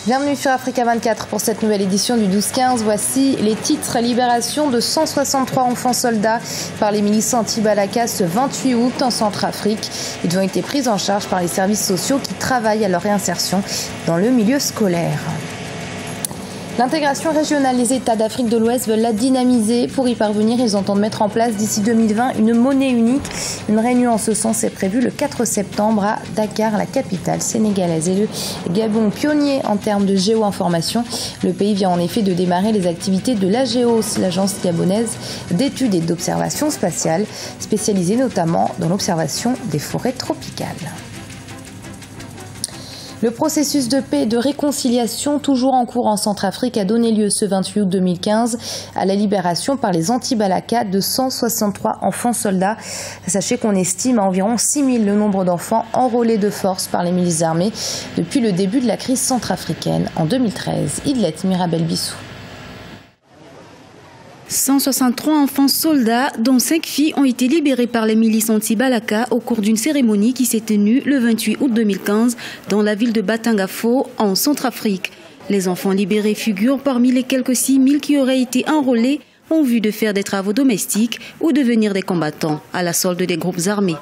Bienvenue sur Africa 24 pour cette nouvelle édition du 12-15. Voici les titres. Libération de 163 enfants soldats par les milices anti-Balaka ce 28 août en Centrafrique. Ils ont été pris en charge par les services sociaux qui travaillent à leur réinsertion dans le milieu scolaire. L'intégration régionale, les États d'Afrique de l'Ouest veulent la dynamiser. Pour y parvenir, ils entendent mettre en place d'ici 2020 une monnaie unique. Une réunion en ce sens est prévue le 4 septembre à Dakar, la capitale sénégalaise. Et le Gabon, pionnier en termes de géo-information, le pays vient en effet de démarrer les activités de l'AGEOS, l'agence gabonaise d'études et d'observation spatiale, spécialisée notamment dans l'observation des forêts tropicales. Le processus de paix et de réconciliation toujours en cours en Centrafrique a donné lieu ce 28 août 2015 à la libération par les anti-Balaka de 163 enfants soldats. Sachez qu'on estime à environ 6 000 le nombre d'enfants enrôlés de force par les milices armées depuis le début de la crise centrafricaine en 2013. Idlet Mirabel-Bissou. 163 enfants soldats, dont 5 filles, ont été libérés par les milices anti-Balaka au cours d'une cérémonie qui s'est tenue le 28 août 2015 dans la ville de Batangafo, en Centrafrique. Les enfants libérés figurent parmi les quelques 6 000 qui auraient été enrôlés en vue de faire des travaux domestiques ou devenir des combattants à la solde des groupes armés.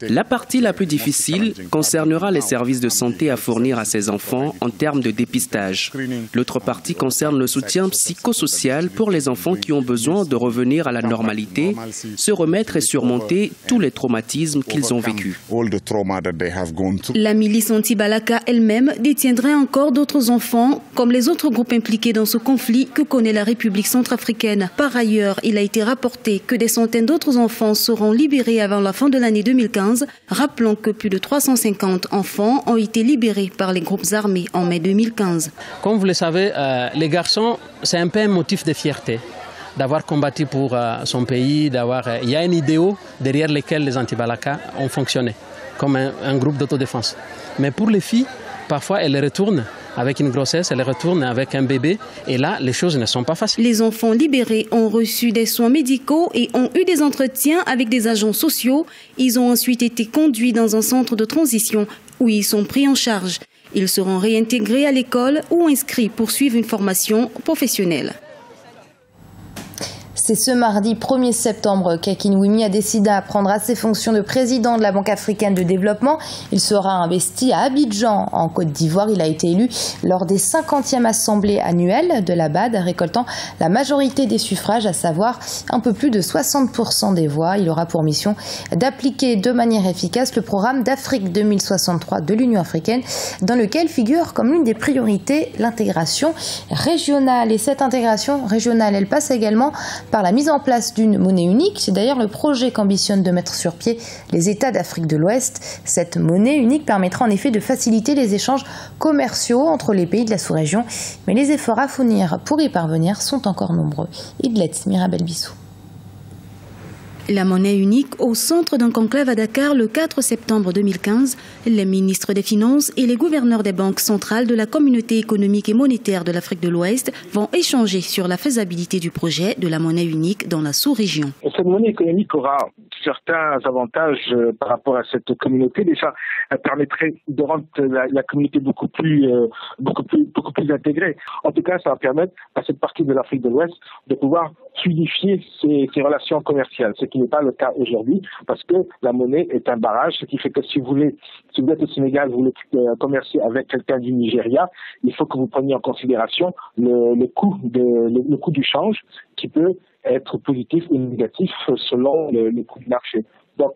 La partie la plus difficile concernera les services de santé à fournir à ces enfants en termes de dépistage. L'autre partie concerne le soutien psychosocial pour les enfants qui ont besoin de revenir à la normalité, se remettre et surmonter tous les traumatismes qu'ils ont vécus. La milice anti-Balaka elle-même détiendrait encore d'autres enfants, comme les autres groupes impliqués dans ce conflit que connaît la République centrafricaine. Par ailleurs, il a été rapporté que des centaines d'autres enfants seront libérés avant la fin de l'année 2015. Rappelons que plus de 350 enfants ont été libérés par les groupes armés en mai 2015. Comme vous le savez, les garçons, c'est un peu un motif de fierté d'avoir combattu pour son pays, il y a un idéal derrière lequel les anti-Balaka ont fonctionné, comme un groupe d'autodéfense. Mais pour les filles, parfois elles retournent avec une grossesse, elles retournent avec un bébé et là, les choses ne sont pas faciles. Les enfants libérés ont reçu des soins médicaux et ont eu des entretiens avec des agents sociaux. Ils ont ensuite été conduits dans un centre de transition où ils sont pris en charge. Ils seront réintégrés à l'école ou inscrits pour suivre une formation professionnelle. C'est ce mardi 1er septembre qu'Akinwumi a décidé à prendre à ses fonctions de président de la Banque africaine de développement. Il sera investi à Abidjan, en Côte d'Ivoire. Il a été élu lors des 50e assemblées annuelles de la BAD, récoltant la majorité des suffrages, à savoir un peu plus de 60% des voix. Il aura pour mission d'appliquer de manière efficace le programme d'Afrique 2063 de l'Union africaine, dans lequel figure comme l'une des priorités l'intégration régionale. Et cette intégration régionale, elle passe également par la mise en place d'une monnaie unique. C'est d'ailleurs le projet qu'ambitionnent de mettre sur pied les États d'Afrique de l'Ouest. Cette monnaie unique permettra en effet de faciliter les échanges commerciaux entre les pays de la sous-région. Mais les efforts à fournir pour y parvenir sont encore nombreux. Idlet Mirabel-Bissou. La monnaie unique au centre d'un conclave à Dakar le 4 septembre 2015. Les ministres des Finances et les gouverneurs des banques centrales de la communauté économique et monétaire de l'Afrique de l'Ouest vont échanger sur la faisabilité du projet de la monnaie unique dans la sous-région. Cette monnaie économique aura certains avantages par rapport à cette communauté. Déjà, elle permettrait de rendre la communauté beaucoup plus intégrée. En tout cas, ça va permettre à cette partie de l'Afrique de l'Ouest de pouvoir fluidifier ses relations commerciales, ce qui n'est pas le cas aujourd'hui, parce que la monnaie est un barrage, ce qui fait que si vous êtes au Sénégal, vous voulez commercer avec quelqu'un du Nigeria, il faut que vous preniez en considération le coût du change, qui peut être positif ou négatif selon le coût du marché. Donc,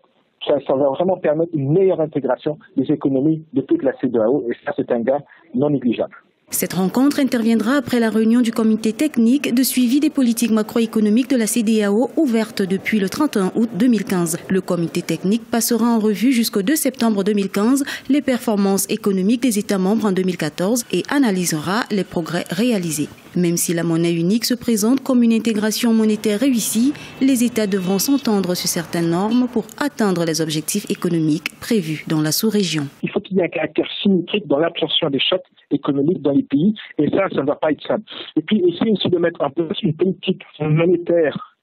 ça va vraiment permettre une meilleure intégration des économies de toute la CEDEAO, et ça, c'est un gain non négligeable. Cette rencontre interviendra après la réunion du comité technique de suivi des politiques macroéconomiques de la CEDEAO ouverte depuis le 31 août 2015. Le comité technique passera en revue jusqu'au 2 septembre 2015 les performances économiques des États membres en 2014 et analysera les progrès réalisés. Même si la monnaie unique se présente comme une intégration monétaire réussie, les États devront s'entendre sur certaines normes pour atteindre les objectifs économiques prévus dans la sous-région. Il faut qu'il y ait un caractère symétrique dans l'absorption des chocs économiques dans les pays, et ça ne va pas être simple. Et puis essayer aussi de mettre en place une politique monétaire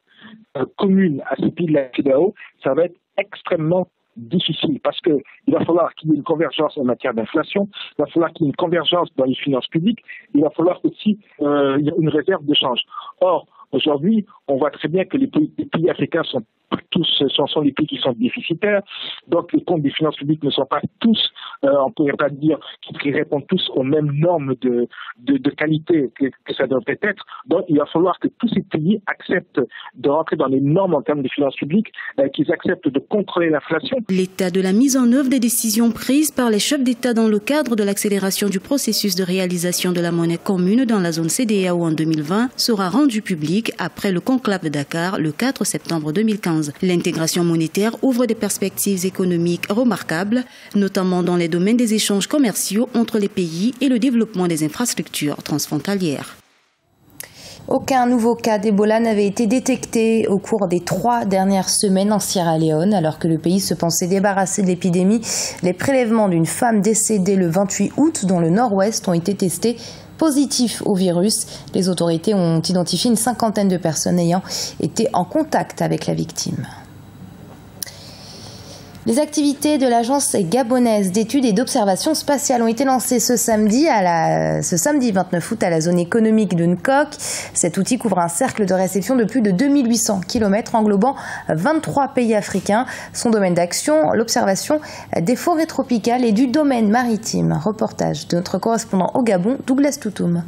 commune à ces pays de la CEDEAO, ça va être extrêmement difficile parce que il va falloir qu'il y ait une convergence en matière d'inflation, il va falloir qu'il y ait une convergence dans les finances publiques, il va falloir aussi une réserve de change. Or, aujourd'hui, on voit très bien que les pays africains sont les pays qui sont déficitaires, donc les comptes des finances publiques ne sont pas tous, on ne pourrait pas dire qu'ils répondent tous aux mêmes normes de qualité que ça devrait être. Donc il va falloir que tous ces pays acceptent de rentrer dans les normes en termes de finances publiques, qu'ils acceptent de contrôler l'inflation. L'état de la mise en œuvre des décisions prises par les chefs d'État dans le cadre de l'accélération du processus de réalisation de la monnaie commune dans la zone CEDEAO en 2020 sera rendu public après le conclave de Dakar le 4 septembre 2015. L'intégration monétaire ouvre des perspectives économiques remarquables, notamment dans les domaines des échanges commerciaux entre les pays et le développement des infrastructures transfrontalières. Aucun nouveau cas d'Ebola n'avait été détecté au cours des 3 dernières semaines en Sierra Leone. Alors que le pays se pensait débarrassé de l'épidémie, les prélèvements d'une femme décédée le 28 août dans le nord-ouest ont été testés positifs au virus. Les autorités ont identifié une 50aine de personnes ayant été en contact avec la victime. Les activités de l'agence gabonaise d'études et d'observation spatiale ont été lancées ce samedi 29 août à la zone économique de Nkok. Cet outil couvre un cercle de réception de plus de 2800 km englobant 23 pays africains. Son domaine d'action, l'observation des forêts tropicales et du domaine maritime. Reportage de notre correspondant au Gabon, Douglas Toutoum.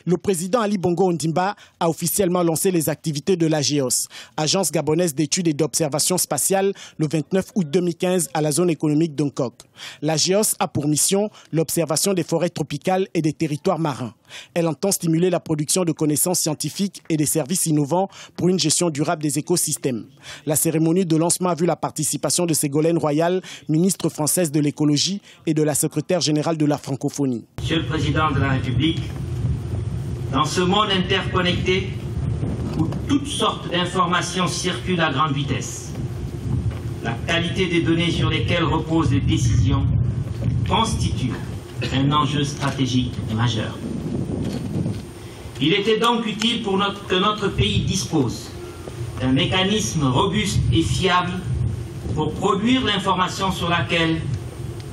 Le président Ali Bongo Ondimba a officiellement lancé les activités de l'AGEOS, Agence gabonaise d'études et d'observation spatiale, le 29 août 2015 à la zone économique de Nkok. L'AGEOS a pour mission l'observation des forêts tropicales et des territoires marins. Elle entend stimuler la production de connaissances scientifiques et des services innovants pour une gestion durable des écosystèmes. La cérémonie de lancement a vu la participation de Ségolène Royal, ministre française de l'écologie, et de la secrétaire générale de la francophonie. Monsieur le Président de la République, dans ce monde interconnecté où toutes sortes d'informations circulent à grande vitesse, la qualité des données sur lesquelles reposent les décisions constitue un enjeu stratégique majeur. Il était donc utile que notre pays dispose d'un mécanisme robuste et fiable pour produire l'information sur laquelle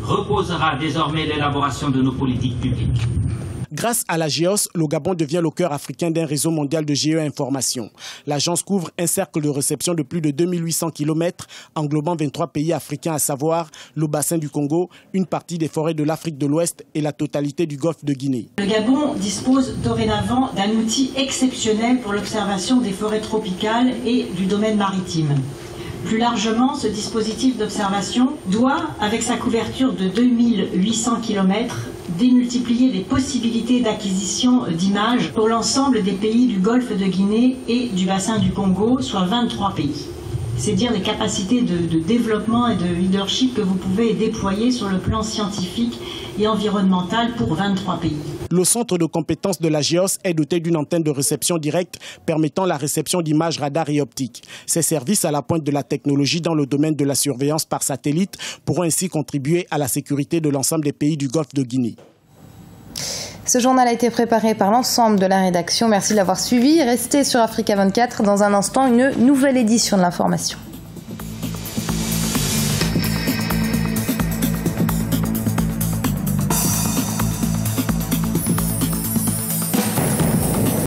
reposera désormais l'élaboration de nos politiques publiques. Grâce à la GEOS, le Gabon devient le cœur africain d'un réseau mondial de géo-information. L'agence couvre un cercle de réception de plus de 2800 km, englobant 23 pays africains, à savoir le bassin du Congo, une partie des forêts de l'Afrique de l'Ouest et la totalité du golfe de Guinée. Le Gabon dispose dorénavant d'un outil exceptionnel pour l'observation des forêts tropicales et du domaine maritime. Plus largement, ce dispositif d'observation doit, avec sa couverture de 2800 km, démultiplier les possibilités d'acquisition d'images pour l'ensemble des pays du golfe de Guinée et du bassin du Congo, soit 23 pays. C'est dire les capacités de développement et de leadership que vous pouvez déployer sur le plan scientifique et environnemental pour 23 pays. Le centre de compétences de la GEOS est doté d'une antenne de réception directe permettant la réception d'images radar et optiques. Ces services à la pointe de la technologie dans le domaine de la surveillance par satellite pourront ainsi contribuer à la sécurité de l'ensemble des pays du golfe de Guinée. Ce journal a été préparé par l'ensemble de la rédaction. Merci de l'avoir suivi. Restez sur Africa 24. Dans un instant, une nouvelle édition de l'information.